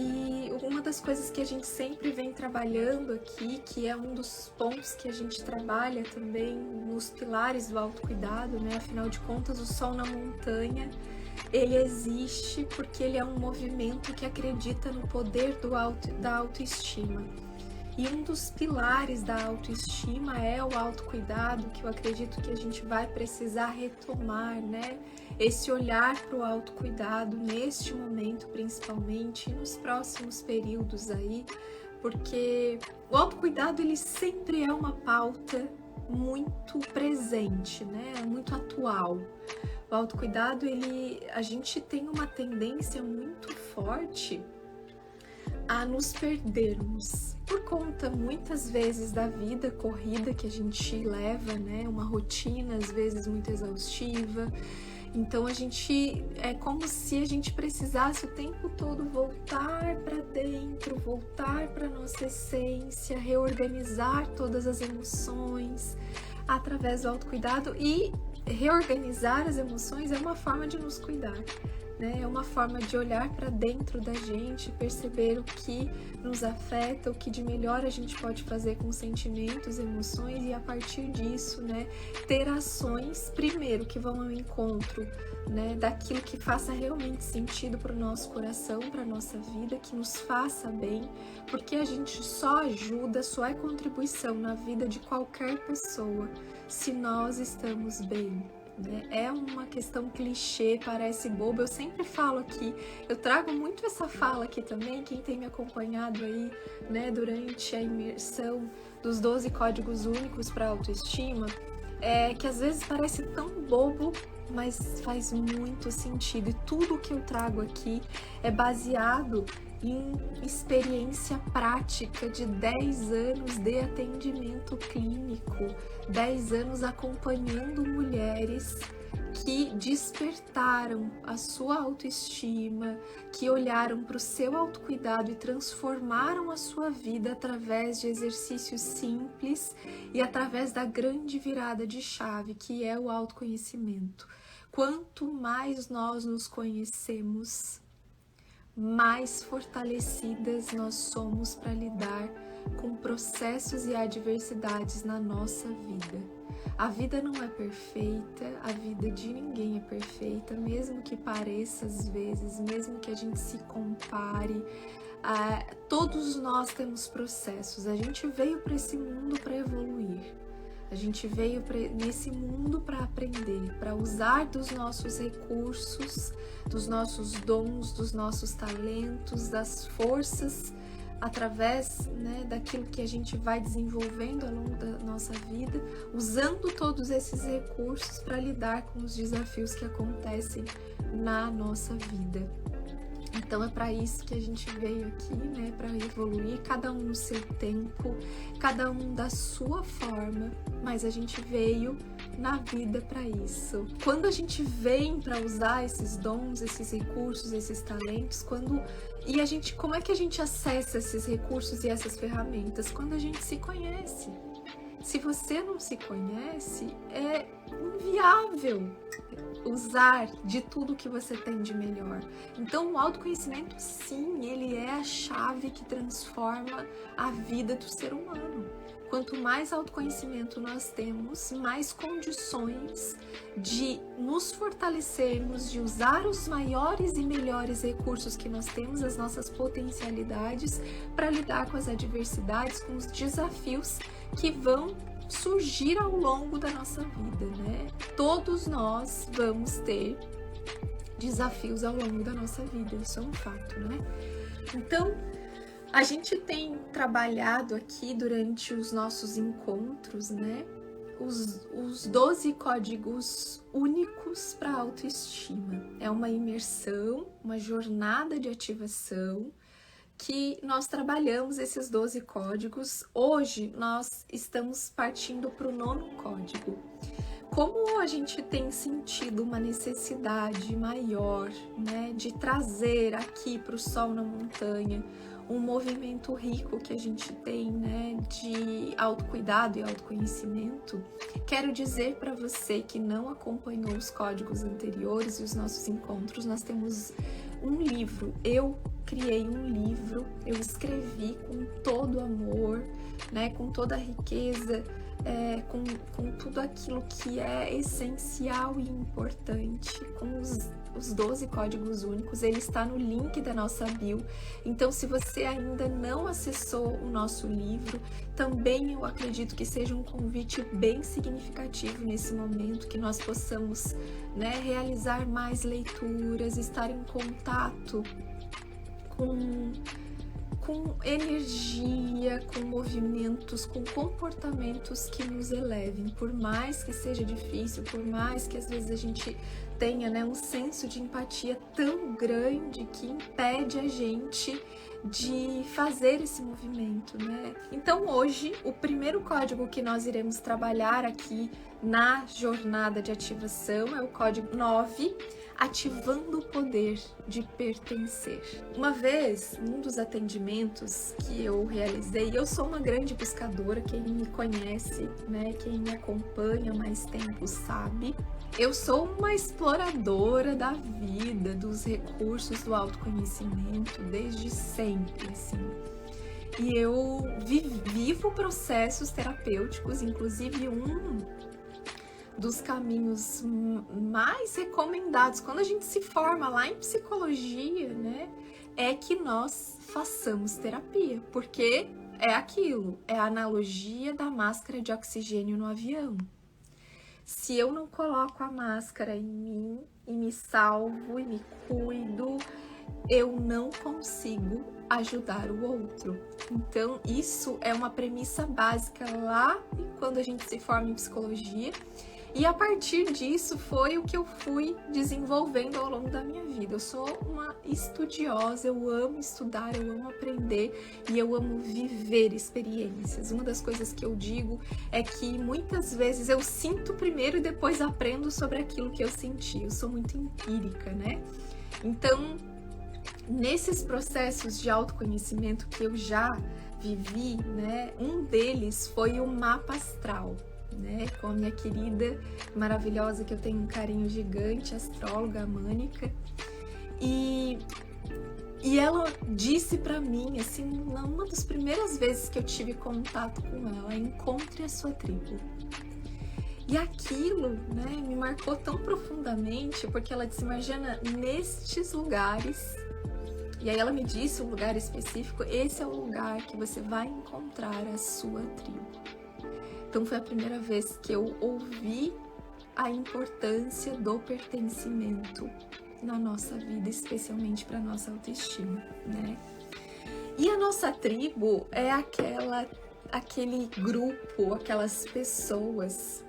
E uma das coisas que a gente sempre vem trabalhando aqui, que é um dos pontos que a gente trabalha também nos pilares do autocuidado, né? Afinal de contas, o Sol na Montanha, ele existe porque ele é um movimento que acredita no poder da autoestima. E um dos pilares da autoestima é o autocuidado, que eu acredito que a gente vai precisar retomar, né? Esse olhar para o autocuidado neste momento, principalmente, e nos próximos períodos aí, porque o autocuidado, ele sempre é uma pauta muito presente, né? Muito atual. O autocuidado, a gente tem uma tendência muito forte a nos perdermos por conta muitas vezes da vida corrida que a gente leva, né? Uma rotina às vezes muito exaustiva. Então é como se a gente precisasse o tempo todo voltar para dentro, voltar para nossa essência, reorganizar todas as emoções através do autocuidado, e reorganizar as emoções é uma forma de nos cuidar. É uma forma de olhar para dentro da gente, perceber o que nos afeta, o que de melhor a gente pode fazer com sentimentos, emoções, e a partir disso, né, ter ações, primeiro, que vão ao encontro, né, daquilo que faça realmente sentido para o nosso coração, para a nossa vida, que nos faça bem, porque a gente só ajuda, só é contribuição na vida de qualquer pessoa se nós estamos bem. É uma questão clichê, parece boba, eu sempre falo aqui, eu trago muito essa fala aqui também, quem tem me acompanhado aí, né, durante a imersão dos 12 códigos únicos para autoestima, que às vezes parece tão bobo, mas faz muito sentido, e tudo que eu trago aqui é baseado em experiência prática de 10 anos de atendimento clínico, 10 anos acompanhando mulheres que despertaram a sua autoestima, que olharam para o seu autocuidado e transformaram a sua vida através de exercícios simples e através da grande virada de chave, que é o autoconhecimento. Quanto mais nós nos conhecemos, mais fortalecidas nós somos para lidar com processos e adversidades na nossa vida. A vida não é perfeita, a vida de ninguém é perfeita, mesmo que pareça às vezes, mesmo que a gente se compare, todos nós temos processos. A gente veio para esse mundo para evoluir. A gente veio nesse mundo para aprender, para usar dos nossos recursos, dos nossos dons, dos nossos talentos, das forças, através, né, daquilo que a gente vai desenvolvendo ao longo da nossa vida, usando todos esses recursos para lidar com os desafios que acontecem na nossa vida. Então é para isso que a gente veio aqui, né, para evoluir, cada um no seu tempo, cada um da sua forma, mas a gente veio na vida para isso. Quando a gente vem para usar esses dons, esses recursos, esses talentos, como é que a gente acessa esses recursos e essas ferramentas? Quando a gente se conhece. Se você não se conhece, é inviável usar de tudo que você tem de melhor. Então, o autoconhecimento, sim, ele é a chave que transforma a vida do ser humano. Quanto mais autoconhecimento nós temos, mais condições de nos fortalecermos, de usar os maiores e melhores recursos que nós temos, as nossas potencialidades, para lidar com as adversidades, com os desafios que vão surgir ao longo da nossa vida, né? Todos nós vamos ter desafios ao longo da nossa vida, isso é um fato, né? Então, a gente tem trabalhado aqui durante os nossos encontros, né? Os 12 códigos únicos para a autoestima. É uma imersão, uma jornada de ativação, que nós trabalhamos esses 12 códigos. Hoje nós estamos partindo para o 9º código. Como a gente tem sentido uma necessidade maior, né, de trazer aqui para o Sol na Montanha um movimento rico que a gente tem, né, de autocuidado e autoconhecimento, quero dizer para você que não acompanhou os códigos anteriores e os nossos encontros, nós temos um livro. Eu criei um livro, eu escrevi com todo amor, né, com toda a riqueza, com tudo aquilo que é essencial e importante, com os 12 códigos únicos. Ele está no link da nossa bio. Então, se você ainda não acessou o nosso livro, também eu acredito que seja um convite bem significativo nesse momento, que nós possamos, né, realizar mais leituras, estar em contato com energia, com movimentos, com comportamentos que nos elevem. Por mais que seja difícil, por mais que às vezes a gente tenha, né, um senso de empatia tão grande que impede a gente de fazer esse movimento, né? Então hoje, o primeiro código que nós iremos trabalhar aqui na jornada de ativação é o código 9, ativando o poder de pertencer. Uma vez, num dos atendimentos que eu realizei, eu sou uma grande buscadora, quem me conhece, né, quem me acompanha há mais tempo sabe. Eu sou uma exploradora da vida, dos recursos do autoconhecimento, desde sempre, assim. E eu vivo processos terapêuticos, inclusive um dos caminhos mais recomendados quando a gente se forma lá em psicologia, né, é que nós façamos terapia, porque é aquilo, é a analogia da máscara de oxigênio no avião. Se eu não coloco a máscara em mim e me salvo e me cuido, eu não consigo ajudar o outro. Então, isso é uma premissa básica lá quando a gente se forma em psicologia. E a partir disso foi o que eu fui desenvolvendo ao longo da minha vida. Eu sou uma estudiosa, eu amo estudar, eu amo aprender e eu amo viver experiências. Uma das coisas que eu digo é que muitas vezes eu sinto primeiro e depois aprendo sobre aquilo que eu senti. Eu sou muito empírica, né? Então, nesses processos de autoconhecimento que eu já vivi, né, um deles foi o mapa astral, né, com a minha querida, maravilhosa, que eu tenho um carinho gigante, astróloga Mânica, e ela disse pra mim, assim, uma das primeiras vezes que eu tive contato com ela, encontre a sua tribo. E aquilo, né, me marcou tão profundamente, porque ela disse, Margiana, nestes lugares, e aí ela me disse um lugar específico, esse é o lugar que você vai encontrar a sua tribo. Então foi a primeira vez que eu ouvi a importância do pertencimento na nossa vida, especialmente para nossa autoestima, né? E a nossa tribo é aquele grupo, aquelas pessoas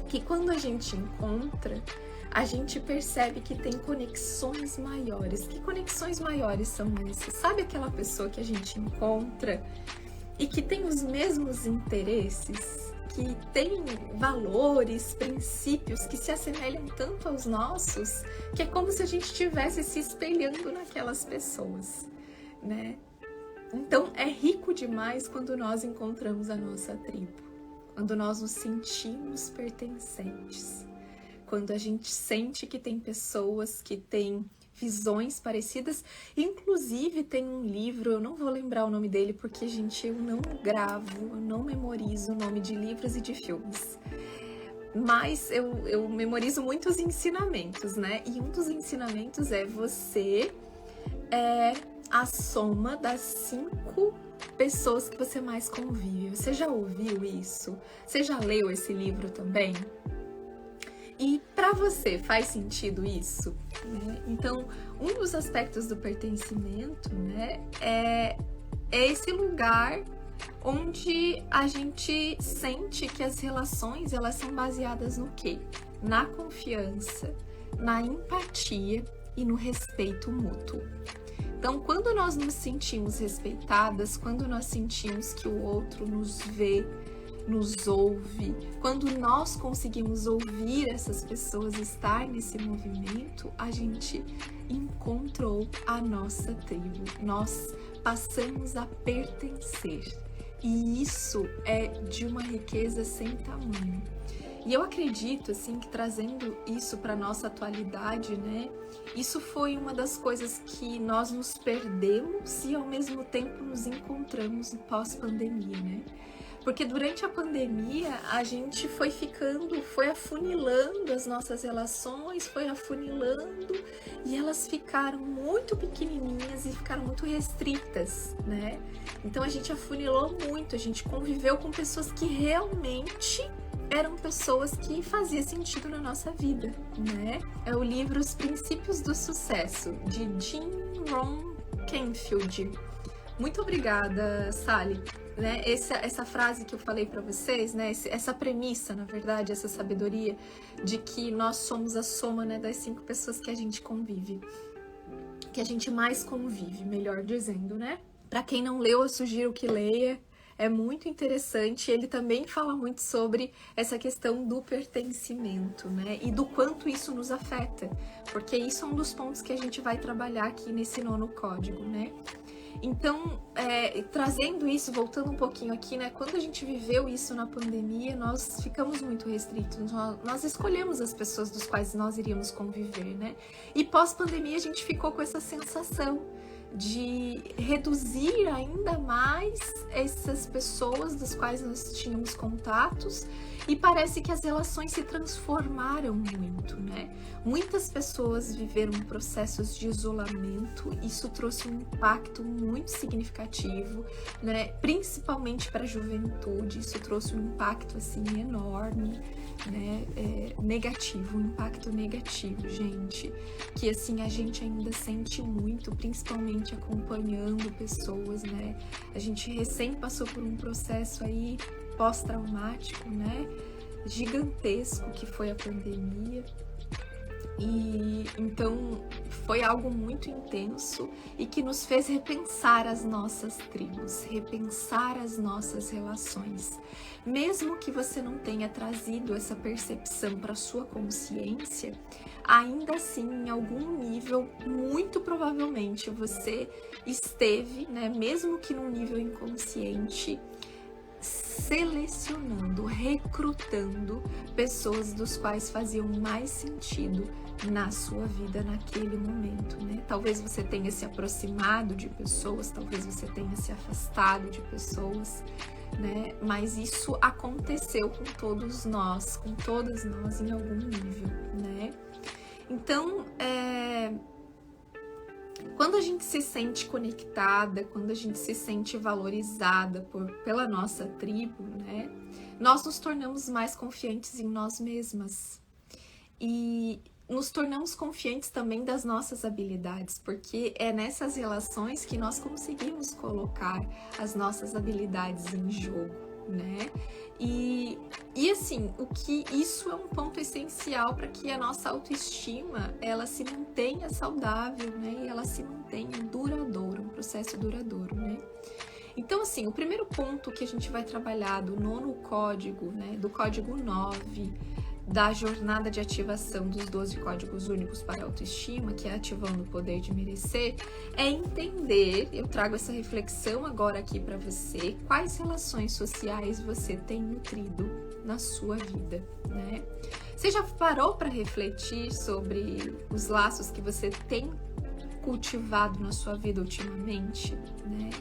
que quando a gente encontra, a gente percebe que tem conexões maiores. Que conexões maiores são essas? Sabe aquela pessoa que a gente encontra e que tem os mesmos interesses, que tem valores, princípios que se assemelham tanto aos nossos, que é como se a gente estivesse se espelhando naquelas pessoas, né? Então é rico demais quando nós encontramos a nossa tribo, quando nós nos sentimos pertencentes, quando a gente sente que tem pessoas que têm visões parecidas. Inclusive tem um livro, eu não vou lembrar o nome dele porque, gente, eu não gravo, eu não memorizo o nome de livros e de filmes, mas eu memorizo muitos ensinamentos, né? E um dos ensinamentos é você é a soma das 5 pessoas que você mais convive. Você já ouviu isso? Você já leu esse livro também? E para você, faz sentido isso? Né? Então, um dos aspectos do pertencimento, né, é esse lugar onde a gente sente que as relações, elas são baseadas no quê? Na confiança, na empatia e no respeito mútuo. Então, quando nós nos sentimos respeitadas, quando nós sentimos que o outro nos vê, nos ouve, quando nós conseguimos ouvir essas pessoas, estar nesse movimento, a gente encontrou a nossa tribo, nós passamos a pertencer, e isso é de uma riqueza sem tamanho. E eu acredito, assim, que trazendo isso para nossa atualidade, né, isso foi uma das coisas que nós nos perdemos e ao mesmo tempo nos encontramos pós-pandemia, né? Porque durante a pandemia a gente foi afunilando as nossas relações, foi afunilando e elas ficaram muito pequenininhas e ficaram muito restritas, né? Então a gente afunilou muito, a gente conviveu com pessoas que realmente eram pessoas que faziam sentido na nossa vida, né? É o livro Os Princípios do Sucesso, de Jim Rohn Canfield. Muito obrigada, Sally. Né? Essa frase que eu falei para vocês, né? Essa premissa, na verdade, essa sabedoria de que nós somos a soma, né, das 5 pessoas que a gente convive, que a gente mais convive, melhor dizendo, né? Para quem não leu, eu sugiro que leia. É muito interessante. Ele também fala muito sobre essa questão do pertencimento, né? E do quanto isso nos afeta, porque isso é um dos pontos que a gente vai trabalhar aqui nesse 9º código, né? Então, trazendo isso, voltando um pouquinho aqui, né? Quando a gente viveu isso na pandemia, nós ficamos muito restritos. Nós escolhemos as pessoas dos quais nós iríamos conviver, né? E pós-pandemia a gente ficou com essa sensação de reduzir ainda mais essas pessoas das quais nós tínhamos contatos, e parece que as relações se transformaram muito, né? Muitas pessoas viveram processos de isolamento, isso trouxe um impacto muito significativo, né? Principalmente para a juventude, isso trouxe um impacto assim enorme, né? Negativo, um impacto negativo, gente, que assim a gente ainda sente muito, principalmente acompanhando pessoas, né? A gente recém passou por um processo aí pós-traumático, né? Gigantesco, que foi a pandemia. E então foi algo muito intenso e que nos fez repensar as nossas tribos, repensar as nossas relações. Mesmo que você não tenha trazido essa percepção para sua consciência, ainda assim, em algum nível, muito provavelmente você esteve, né, mesmo que num nível inconsciente, selecionando, recrutando pessoas dos quais faziam mais sentido na sua vida naquele momento, né? Talvez você tenha se aproximado de pessoas, talvez você tenha se afastado de pessoas, né? Mas isso aconteceu com todos nós, com todas nós em algum nível, né? Então, quando a gente se sente conectada, quando a gente se sente valorizada pela nossa tribo, né, nós nos tornamos mais confiantes em nós mesmas e nos tornamos confiantes também das nossas habilidades, porque é nessas relações que nós conseguimos colocar as nossas habilidades em jogo, né? E assim, isso é um ponto essencial para que a nossa autoestima, ela se mantenha saudável, né? E ela se mantenha duradoura, um processo duradouro, né? Então, assim, o primeiro ponto que a gente vai trabalhar do 9º código, né? Do código 9, da jornada de ativação dos 12 códigos únicos para a autoestima, que é ativando o poder de merecer, é entender, eu trago essa reflexão agora aqui para você, quais relações sociais você tem nutrido na sua vida, né? Você já parou para refletir sobre os laços que você tem cultivado na sua vida ultimamente, né?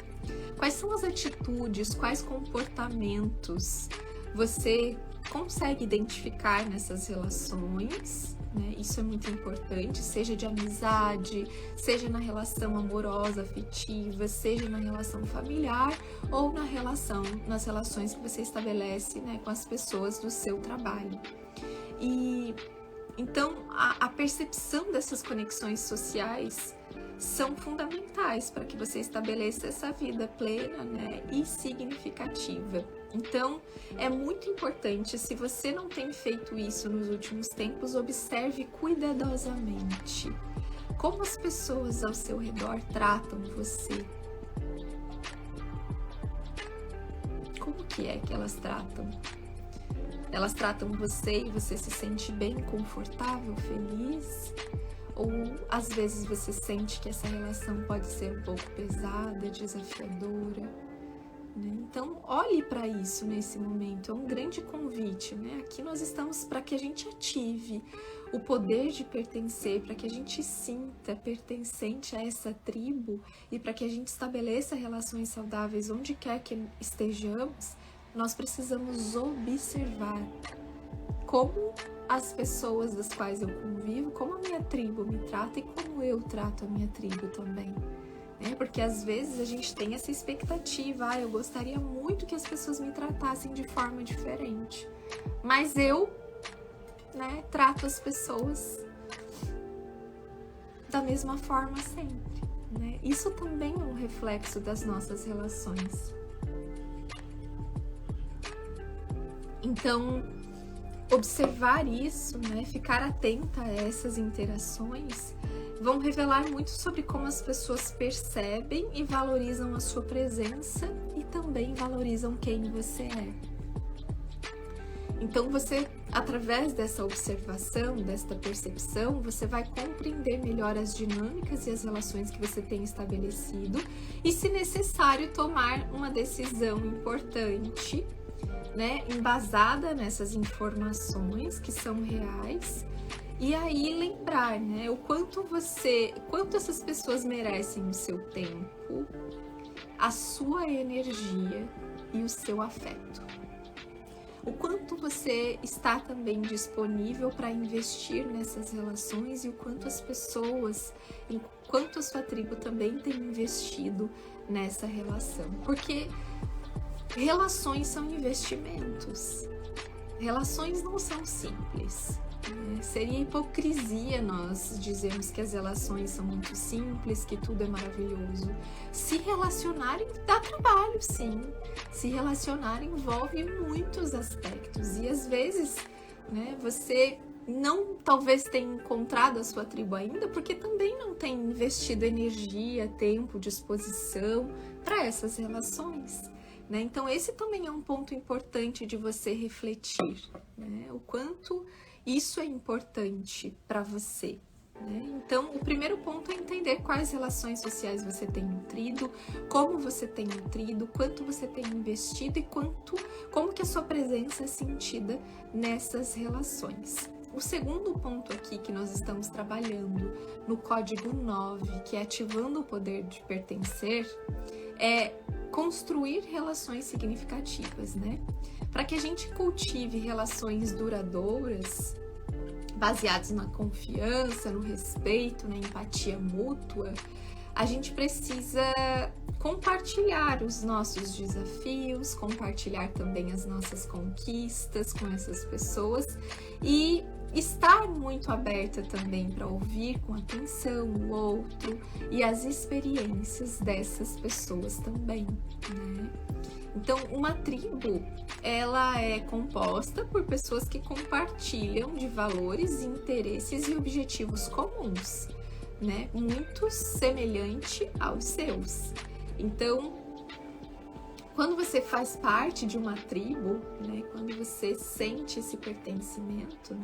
Quais são as atitudes, quais comportamentos você consegue identificar nessas relações, né? Isso é muito importante, seja de amizade, seja na relação amorosa, afetiva, seja na relação familiar ou nas relações que você estabelece, né, com as pessoas do seu trabalho. E então a percepção dessas conexões sociais são fundamentais para que você estabeleça essa vida plena, né, e significativa. Então, é muito importante, se você não tem feito isso nos últimos tempos, observe cuidadosamente como as pessoas ao seu redor tratam você. Como que é que elas tratam? Elas tratam você e você se sente bem, confortável, feliz? Ou às vezes você sente que essa relação pode ser um pouco pesada, desafiadora, né? Então, olhe para isso nesse momento, é um grande convite, né? Aqui nós estamos para que a gente ative o poder de pertencer, para que a gente sinta pertencente a essa tribo e para que a gente estabeleça relações saudáveis onde quer que estejamos. Nós precisamos observar como as pessoas das quais eu convivo, como a minha tribo me trata e como eu trato a minha tribo também. Porque às vezes a gente tem essa expectativa, eu gostaria muito que as pessoas me tratassem de forma diferente, mas eu, trato as pessoas da mesma forma sempre, Isso também é um reflexo das nossas relações. Então, observar isso, ficar atenta a essas interações, vão revelar muito sobre como as pessoas percebem e valorizam a sua presença e também valorizam quem você é. Então você, através dessa observação, desta percepção, você vai compreender melhor as dinâmicas e as relações que você tem estabelecido e, se necessário, tomar uma decisão importante, embasada nessas informações que são reais. E aí lembrar, o quanto essas pessoas merecem o seu tempo, a sua energia e o seu afeto. O quanto você está também disponível para investir nessas relações e o quanto as pessoas, enquanto a sua tribo também tem investido nessa relação. Porque relações são investimentos. Relações não são simples. Seria hipocrisia nós dizermos que as relações são muito simples, que tudo é maravilhoso. Se relacionar dá trabalho, sim. Se relacionar envolve muitos aspectos e às vezes, você não talvez tenha encontrado a sua tribo ainda porque também não tem investido energia, tempo, disposição para essas relações. Então esse também é um ponto importante de você refletir, o quanto isso é importante para você. Então, o primeiro ponto é entender quais relações sociais você tem nutrido, como você tem nutrido, quanto você tem investido e como que a sua presença é sentida nessas relações. O segundo ponto aqui que nós estamos trabalhando no código 9, que é ativando o poder de pertencer, é construir relações significativas, Para que a gente cultive relações duradouras, baseadas na confiança, no respeito, na empatia mútua, a gente precisa compartilhar os nossos desafios, compartilhar também as nossas conquistas com essas pessoas e estar muito aberta também para ouvir com atenção o outro e as experiências dessas pessoas também, Então, uma tribo, ela é composta por pessoas que compartilham de valores, interesses e objetivos comuns, muito semelhante aos seus. Então, quando você faz parte de uma tribo, quando você sente esse pertencimento,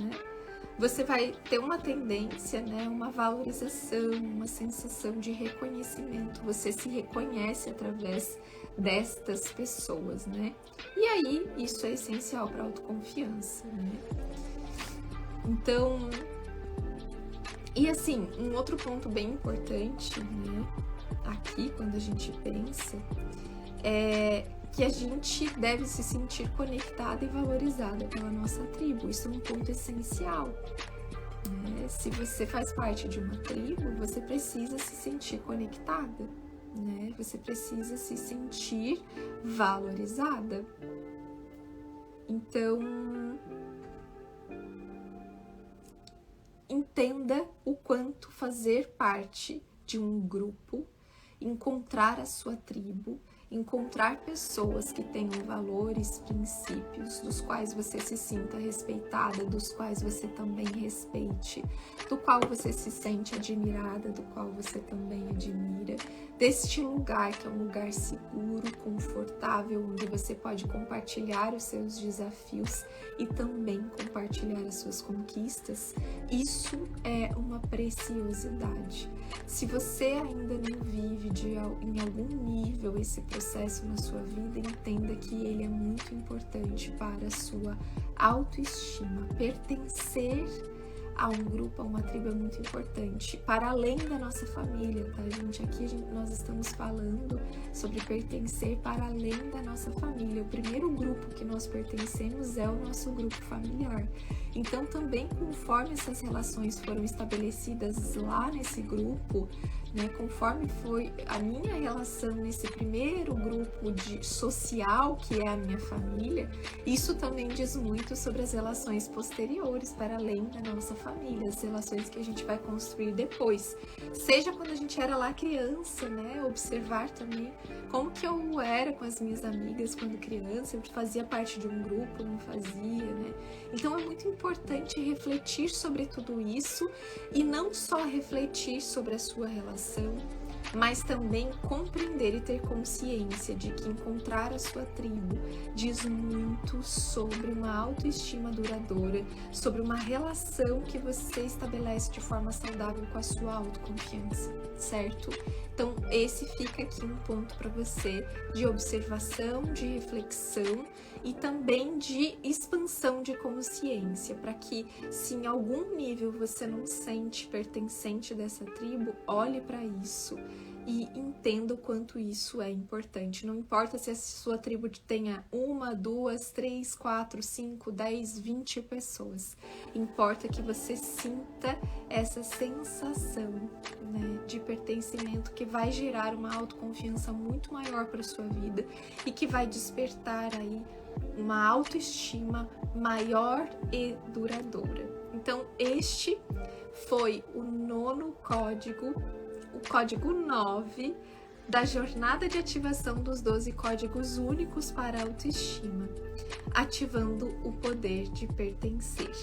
você vai ter uma tendência, uma valorização, uma sensação de reconhecimento. Você se reconhece através destas pessoas, E aí, isso é essencial para a autoconfiança, Então, e assim, um outro ponto bem importante, aqui, quando a gente pensa, é que a gente deve se sentir conectada e valorizada pela nossa tribo. Isso é um ponto essencial. Se você faz parte de uma tribo, você precisa se sentir conectada, Você precisa se sentir valorizada. Então, entenda o quanto fazer parte de um grupo, encontrar a sua tribo, encontrar pessoas que tenham valores, princípios, dos quais você se sinta respeitada, dos quais você também respeite, do qual você se sente admirada, do qual você também admira, deste lugar que é um lugar seguro, confortável, onde você pode compartilhar os seus desafios e também compartilhar as suas conquistas. Isso é uma preciosidade. Se você ainda não vive em algum nível esse processo na sua vida, entenda que ele é muito importante para a sua autoestima. Pertencer a um grupo, a uma tribo é muito importante, para além da nossa família, tá, gente? Aqui nós estamos falando sobre pertencer para além da nossa família. O primeiro grupo que nós pertencemos é o nosso grupo familiar. Então, também conforme essas relações foram estabelecidas lá nesse grupo, né, conforme foi a minha relação nesse primeiro grupo social, que é a minha família, isso também diz muito sobre as relações posteriores, para além da nossa família, as relações que a gente vai construir depois. Seja quando a gente era lá criança, né, observar também como que eu era com as minhas amigas quando criança, eu fazia parte de um grupo, não fazia, né? Então é muito importante refletir sobre tudo isso e não só refletir sobre a sua relação, mas também compreender e ter consciência de que encontrar a sua tribo diz muito sobre uma autoestima duradoura, sobre uma relação que você estabelece de forma saudável com a sua autoconfiança, certo? Então esse fica aqui um ponto para você de observação, de reflexão e também de expansão de consciência, para que se em algum nível você não sente pertencente dessa tribo, olhe para isso e entenda o quanto isso é importante. Não importa se a sua tribo tenha 1, 2, 3, 4, 5, 10, 20 pessoas. Importa que você sinta essa sensação, né, de pertencimento que vai gerar uma autoconfiança muito maior para sua vida e que vai despertar aí uma autoestima maior e duradoura. Então, este foi o 9º código, o código 9 da jornada de ativação dos 12 códigos únicos para a autoestima, ativando o poder de pertencer.